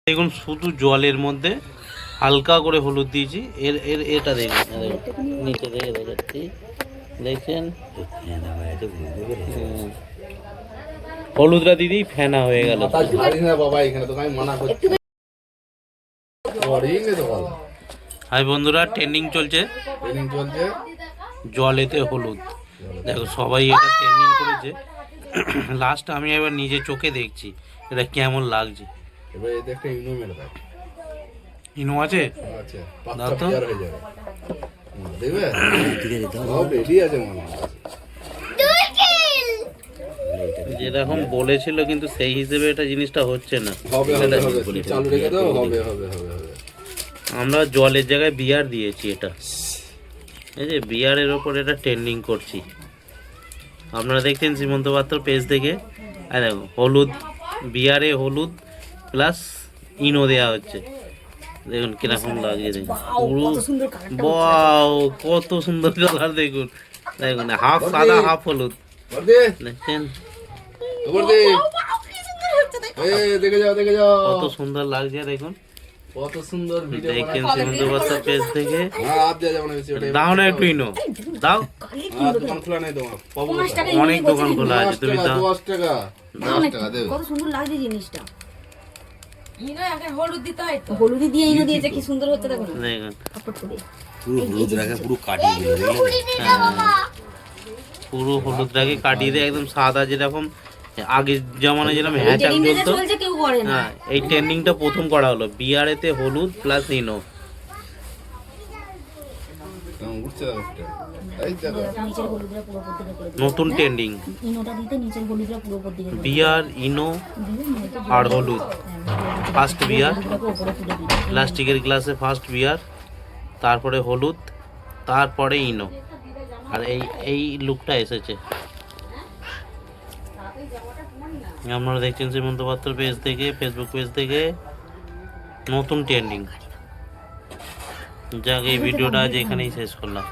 দেখুন শুধু জলের মধ্যে হালকা করে হলুদ দিয়েছি। এর এর এটা দেখুন, নিচে দেখে দেখাচ্ছি, দেখছেন হলুদটা দিদি ফেনা হয়ে গেল। হাই বন্ধুরা, ট্রেন্ডিং চলছে জলেতে হলুদ। দেখো সবাই এটা ট্রেন্ডিং করেছে। লাস্ট আমি এবার নিজে চোখে দেখছি এটা কেমন লাগছে। ইনো আছে যেরকম বলেছিল, কিন্তু সেই হিসেবে এটা জিনিসটা হচ্ছে না। আমরা জলের জায়গায় বিয়ার দিয়েছি। এটা এই যে বিয়ারের ওপর এটা ট্রেন্ডিং করছি। আপনারা দেখছেন শ্রীমন্ত পাত্র পেজ থেকে। আর দেখো হলুদ, বিয়ারে হলুদ প্লাস ইনো দেওয়া হচ্ছে। দেখুন কিরকম লাগছে, দেখুন পুরো বাও, কত সুন্দর কালার। দেখুন দেখুন হাফ সাদা হাফ হলুদ, দেখছেন কত সুন্দর লাগছে। দেখুন কত সুন্দর ভিডিও দেখেন শ্রীমন্ত পাত্র পেজ থেকে। দাও না একটু ইনো দাও। দোকান খোলা নেই তোমার, অনেক দোকান খোলা আছে, তুমি দাও। 10 টাকা 10 টাকা দেবে। কত সুন্দর লাগছে জিনিসটা। ইনো একটা হলুদ দিতে হয় তো, হলুদ দিয়ে ইনো দিয়েছে, কি সুন্দর হচ্ছে দেখুন। দেখুন পুরো হলুদ রাখে, পুরো কাটিয়ে দিল, পুরো হলুদ রাখে কাটিয়ে দিয়ে একদম সাদা, যেরকম আগের জমানায় যেরকম হ্যাচাক চলতো। কেউ করে না। হ্যাঁ, এই ট্রেন্ডিংটা প্রথম করা হলো বিয়ারেতে হলুদ প্লাস ইনো। নতুন ট্রেন্ডিং বিয়ার, ইনো আর হলুদ। ফার্স্ট বিয়ার, প্লাস্টিকের গ্লাসে ফার্স্ট বিয়ার, তারপরে হলুদ, তারপরে ইনো। আর এই লুকটা এসেছে। আপনারা দেখছেন শ্রীমন্ত পাত্র পেজ থেকে, ফেসবুক পেজ থেকে নতুন ট্রেন্ডিং। যাক, এই ভিডিওটা আজ এখানেই শেষ করলাম।